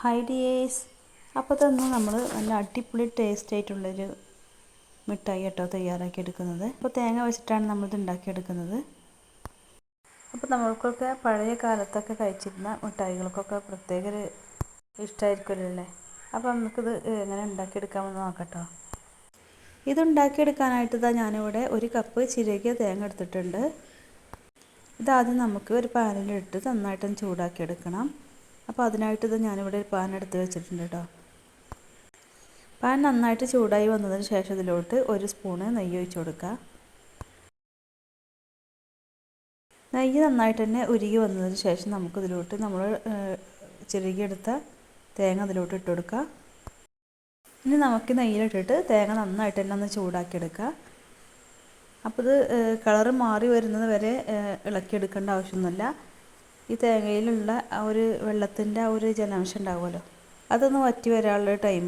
Hi dears. അപ്പോൾ തന്നെ നമ്മൾ നല്ല അടിപൊളി ടേസ്റ്റ് ആയിട്ടുള്ളൊരു മിഠായി കേട്ടോ തയ്യാറാക്കി എടുക്കുന്നത്. അപ്പോൾ തേങ്ങ വെച്ചിട്ടാണ് നമ്മളിത് ഉണ്ടാക്കിയെടുക്കുന്നത്. അപ്പോൾ നമ്മൾക്കൊക്കെ പഴയ കാലത്തൊക്കെ കഴിച്ചിരുന്ന മിഠായികൾക്കൊക്കെ പ്രത്യേക ഒരു ഇഷ്ടമായിരിക്കുമല്ലോ അല്ലേ. അപ്പോൾ നമുക്കിത് എങ്ങനെ ഉണ്ടാക്കിയെടുക്കാമെന്ന് നോക്കട്ടോ. ഇതുണ്ടാക്കിയെടുക്കാനായിട്ട് ഇതാ ഞാനിവിടെ 1 കപ്പ് ചിരകിയ തേങ്ങ എടുത്തിട്ടുണ്ട്. ഇതാദ്യം നമുക്ക് ഒരു പാനിലിട്ട് നന്നായിട്ടൊന്ന് ചൂടാക്കിയെടുക്കണം. അപ്പോൾ അതിനായിട്ട് ഇത് ഞാനിവിടെ ഒരു പാൻ എടുത്ത് വെച്ചിട്ടുണ്ട് കേട്ടോ. പാൻ നന്നായിട്ട് ചൂടായി വന്നതിന് ശേഷം ഇതിലോട്ട് 1 സ്പൂണ് നെയ്യ് ഒഴിച്ച് കൊടുക്കുക. നെയ്യ് നന്നായിട്ട് തന്നെ ഉരുകി വന്നതിന് ശേഷം നമുക്കിതിലോട്ട് നമ്മൾ ചിരകിയെടുത്ത തേങ്ങ അതിലോട്ട് ഇട്ട് കൊടുക്കുക. ഇനി നമുക്ക് നെയ്യിലിട്ടിട്ട് തേങ്ങ നന്നായിട്ട് തന്നെ ഒന്ന് ചൂടാക്കിയെടുക്കുക. അപ്പോൾ ഇത് കളറ് മാറി വരുന്നത് വരെ ഇളക്കിയെടുക്കേണ്ട ആവശ്യമൊന്നുമില്ല. ഈ തേങ്ങയിലുള്ള ആ ഒരു വെള്ളത്തിൻ്റെ ആ ഒരു ജലാംശം ഉണ്ടാവുമല്ലോ, അതൊന്ന് വറ്റി വരാനുള്ള ടൈം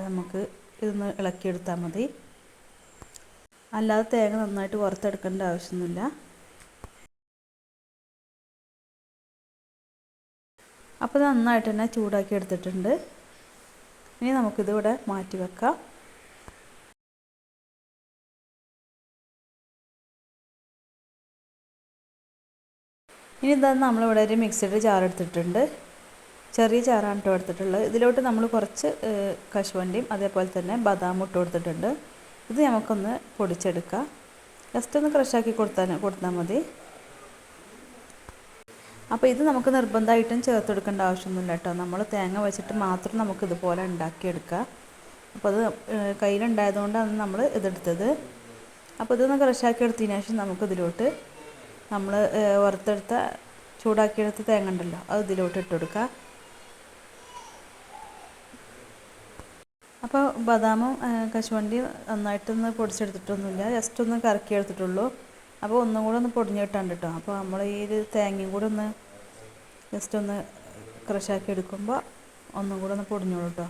നമുക്ക് ഇതൊന്ന് ഇളക്കിയെടുത്താൽ മതി. അല്ലാതെ തേങ്ങ നന്നായിട്ട് വറുത്തെടുക്കേണ്ട ആവശ്യമൊന്നുമില്ല. അപ്പോൾ നന്നായിട്ട് തന്നെ ചൂടാക്കി എടുത്തിട്ടുണ്ട്. ഇനി നമുക്കിതിവിടെ മാറ്റി വെക്കാം. ഇനി എന്താ നമ്മളിവിടെ ഒരു മിക്സിയുടെ ജാർ എടുത്തിട്ടുണ്ട്. ചെറിയ ജാറാണ് ഇട്ട് കൊടുത്തിട്ടുള്ളത്. ഇതിലോട്ട് നമ്മൾ കുറച്ച് കശുവണ്ടിയും അതേപോലെ തന്നെ ബദാമും ഇട്ട് കൊടുത്തിട്ടുണ്ട്. ഇത് നമുക്കൊന്ന് പൊടിച്ചെടുക്കാം. ജസ്റ്റ് ഒന്ന് ക്രഷാക്കി കൊടുത്താൽ മതി. അപ്പോൾ ഇത് നമുക്ക് നിർബന്ധമായിട്ടും ചേർത്തെടുക്കേണ്ട ആവശ്യമൊന്നുമില്ല കേട്ടോ. നമ്മൾ തേങ്ങ വെച്ചിട്ട് മാത്രം നമുക്ക് ഇതുപോലെ ഉണ്ടാക്കിയെടുക്കാം. അപ്പോൾ അത് കയ്യിലുണ്ടായതുകൊണ്ടാണ് നമ്മൾ ഇതെടുത്തത്. അപ്പോൾ ഇതൊന്ന് ക്രഷാക്കി എടുത്തതിന് ശേഷം നമുക്കിതിലോട്ട് നമ്മൾ വറുത്തെടുത്ത ചൂടാക്കിയെടുത്ത തേങ്ങ ഉണ്ടല്ലോ, അത് ഇതിലോട്ട് ഇട്ട് കൊടുക്കുക. അപ്പോൾ ബദാമും കശുവണ്ടിയും നന്നായിട്ടൊന്ന് പൊടിച്ചെടുത്തിട്ടൊന്നുമില്ല, ജസ്റ്റ് ഒന്ന് കറക്കി എടുത്തിട്ടുള്ളൂ. അപ്പോൾ ഒന്നും കൂടെ ഒന്ന് പൊടിഞ്ഞ് കിട്ടാണ്ട് കേട്ടോ. അപ്പോൾ നമ്മൾ ഈ ഒരു തേങ്ങയും കൂടെ ഒന്ന് ജസ്റ്റ് ഒന്ന് ക്രഷാക്കി എടുക്കുമ്പോൾ ഒന്നും കൂടെ ഒന്ന് പൊടിഞ്ഞോളൂ കേട്ടോ.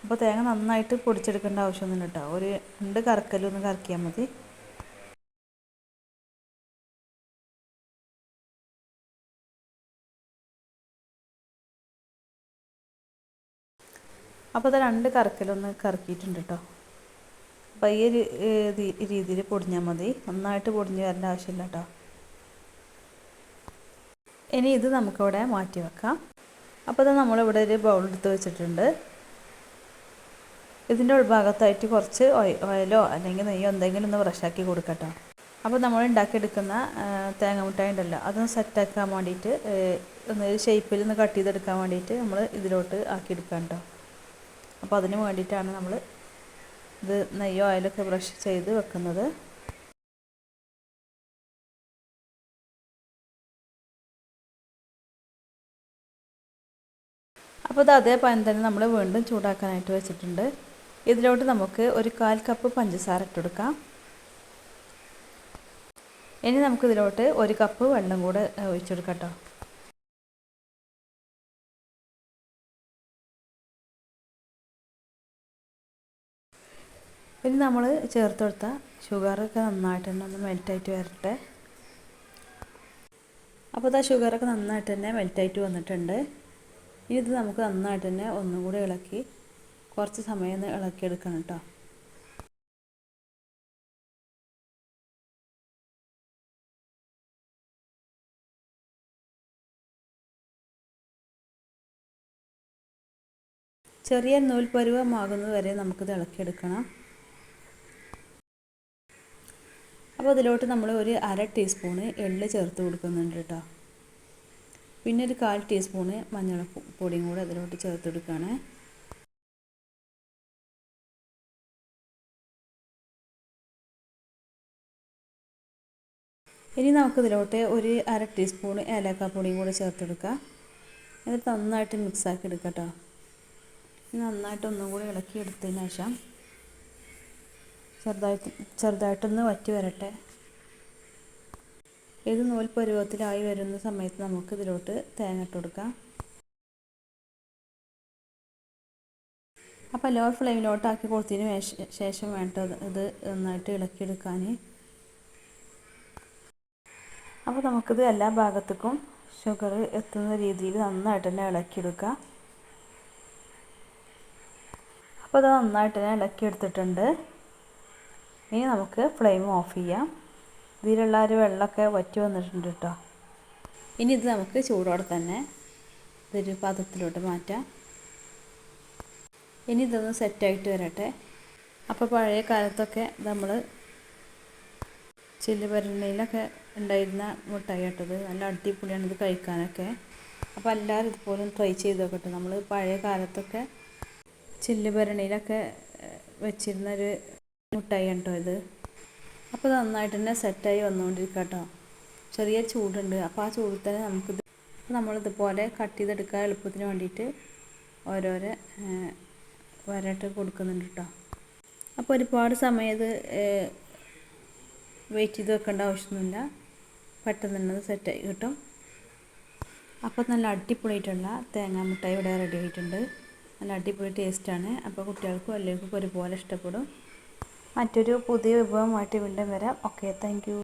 അപ്പോൾ തേങ്ങ നന്നായിട്ട് പൊടിച്ചെടുക്കേണ്ട ആവശ്യമൊന്നുമില്ല കേട്ടോ. ഒരു 2 കറക്കലൊന്ന് കറക്കിയാൽ മതി. അപ്പോൾ അത് 2 കറക്കലൊന്ന് കറക്കിയിട്ടുണ്ട് കേട്ടോ. അപ്പോൾ ഈ ഒരു രീതിയിൽ പൊടിഞ്ഞാൽ മതി, നന്നായിട്ട് പൊടിഞ്ഞ് വരേണ്ട ആവശ്യമില്ല കേട്ടോ. ഇനി ഇത് നമുക്കിവിടെ മാറ്റി വെക്കാം. അപ്പോൾ അത് നമ്മളിവിടെ ഒരു ബൗൾ എടുത്ത് വെച്ചിട്ടുണ്ട്. ഇതിൻ്റെ ഉൾഭാഗത്തായിട്ട് കുറച്ച് ഓയിലോ അല്ലെങ്കിൽ നെയ്യോ എന്തെങ്കിലും ഒന്ന് ബ്രഷാക്കി കൊടുക്കട്ടോ. അപ്പോൾ നമ്മൾ ഉണ്ടാക്കിയെടുക്കുന്ന തേങ്ങ മിഠായി ഉണ്ടല്ലോ, അതൊന്ന് സെറ്റാക്കാൻ വേണ്ടിയിട്ട് ഒന്ന് ഷേപ്പിൽ ഒന്ന് കട്ട് ചെയ്തെടുക്കാൻ വേണ്ടിയിട്ട് നമ്മൾ ഇതിലോട്ട് ആക്കിയെടുക്കാം കേട്ടോ. അപ്പോൾ അതിന് വേണ്ടിയിട്ടാണ് നമ്മൾ ഇത് നെയ്യോ ഓയിലൊക്കെ ബ്രഷ് ചെയ്ത് വെക്കുന്നത്. അപ്പോൾ ഇത് അതേ പാൻ തന്നെ നമ്മൾ വീണ്ടും ചൂടാക്കാനായിട്ട് വെച്ചിട്ടുണ്ട്. ഇതിലോട്ട് നമുക്ക് ഒരു 1/4 കപ്പ് പഞ്ചസാര ഇട്ട് കൊടുക്കാം. ഇനി നമുക്കിതിലോട്ട് 1 കപ്പ് വെള്ളം കൂടെ ഒഴിച്ചെടുക്കാം കേട്ടോ. ഇനി നമ്മൾ ചേർത്ത് കൊടുത്ത ഷുഗറൊക്കെ നന്നായിട്ട് തന്നെ ഒന്ന് മെൽറ്റായിട്ട് വരട്ടെ. അപ്പോൾ ഇതാ ഷുഗറൊക്കെ നന്നായിട്ട് തന്നെ മെൽറ്റായിട്ട് വന്നിട്ടുണ്ട്. ഇനി ഇത് നമുക്ക് നന്നായിട്ട് തന്നെ ഒന്നും കൂടി ഇളക്കി കുറച്ച് സമയം ഒന്ന് ഇളക്കിയെടുക്കണം കേട്ടോ. ചെറിയ നൂൽ പരുവമാകുന്നത് വരെ നമുക്കിത് ഇളക്കിയെടുക്കണം. അപ്പോൾ അതിലോട്ട് നമ്മൾ ഒരു 1/2 ടീസ്പൂണ് എള്ള് ചേർത്ത് കൊടുക്കുന്നുണ്ട് കേട്ടോ. പിന്നെ ഒരു 1/4 ടീസ്പൂണ് മഞ്ഞൾപ്പൊടിയും കൂടെ അതിലോട്ട് ചേർത്ത് കൊടുക്കുകയാണ്. ഇനി നമുക്കിതിലോട്ട് ഒരു 1/2 ടീസ്പൂണ് ഏലക്കാപ്പൊടിയും കൂടെ ചേർത്ത് കൊടുക്കുക. എന്നിട്ട് നന്നായിട്ട് മിക്സാക്കി എടുക്കുക കേട്ടോ. നന്നായിട്ട് ഒന്നും കൂടി ഇളക്കി എടുത്തതിന് ശേഷം ചെറുതായിട്ടൊന്ന് വറ്റി വരട്ടെ. ഇത് നൂൽ പരുവത്തിലായി വരുന്ന സമയത്ത് നമുക്ക് ഇതിലോട്ട് തേങ്ങ ഇട്ട് കൊടുക്കാം. അപ്പോൾ ലോ ഫ്ലെയിമിലോട്ടാക്കി കൊടുത്തതിന് ശേഷം വേണ്ടത് ഇത് നന്നായിട്ട് ഇളക്കിയെടുക്കാൻ. അപ്പോൾ നമുക്കിത് എല്ലാ ഭാഗത്തേക്കും ഷുഗർ എത്തുന്ന രീതിയിൽ നന്നായിട്ട് തന്നെ ഇളക്കിയെടുക്കുക. അപ്പോൾ അത് നന്നായിട്ട് തന്നെ ഇളക്കിയെടുത്തിട്ടുണ്ട്. ഇനി നമുക്ക് ഫ്ലെയിം ഓഫ് ചെയ്യാം. ഇതിലുള്ള ഒരു വെള്ളമൊക്കെ വറ്റി വന്നിട്ടുണ്ട് കേട്ടോ. ഇനി ഇത് നമുക്ക് ചൂടോടെ തന്നെ ഇതൊരു പാത്രത്തിലോട്ട് മാറ്റാം. ഇനി ഇതൊന്ന് സെറ്റായിട്ട് വരട്ടെ. അപ്പോൾ പഴയ കാലത്തൊക്കെ നമ്മൾ ചില്ലുഭരണിയിലൊക്കെ ഉണ്ടായിരുന്ന മുട്ടായി കേട്ടത്. നല്ല അടിപൊളിയാണ് ഇത് കഴിക്കാനൊക്കെ. അപ്പോൾ എല്ലാവരും ഇതുപോലെ ട്രൈ ചെയ്ത് നോക്കട്ടെ. നമ്മൾ പഴയ കാലത്തൊക്കെ ചില്ലുഭരണിയിലൊക്കെ വെച്ചിരുന്നൊരു മുട്ടായി കേട്ടോ ഇത്. അപ്പോൾ നന്നായിട്ട് തന്നെ സെറ്റായി വന്നുകൊണ്ടിരിക്കുക കേട്ടോ. ചെറിയ ചൂടുണ്ട്. അപ്പോൾ ആ ചൂടിൽ തന്നെ നമ്മളിതുപോലെ കട്ട് ചെയ്തെടുക്കാൻ എളുപ്പത്തിന് വേണ്ടിയിട്ട് ഓരോരോ വരട്ട് കൊടുക്കുന്നുണ്ട് കേട്ടോ. അപ്പോൾ ഒരുപാട് സമയം ഇത് വെയിറ്റ് ചെയ്ത് വെക്കേണ്ട ആവശ്യമൊന്നുമില്ല. പെട്ടെന്ന് തന്നെ അത് സെറ്റായി കിട്ടും. അപ്പോൾ നല്ല അടിപൊളിയായിട്ടുള്ള തേങ്ങാ മുട്ടായി ഇവിടെ റെഡി ആയിട്ടുണ്ട്. നല്ല അടിപൊളി ടേസ്റ്റാണ്. അപ്പോൾ കുട്ടികൾക്കും എല്ലാവർക്കും ഒരുപോലെ ഇഷ്ടപ്പെടും. മറ്റൊരു പുതിയ വിഭവമായിട്ട് വീണ്ടും വരാം. Okay, thank you.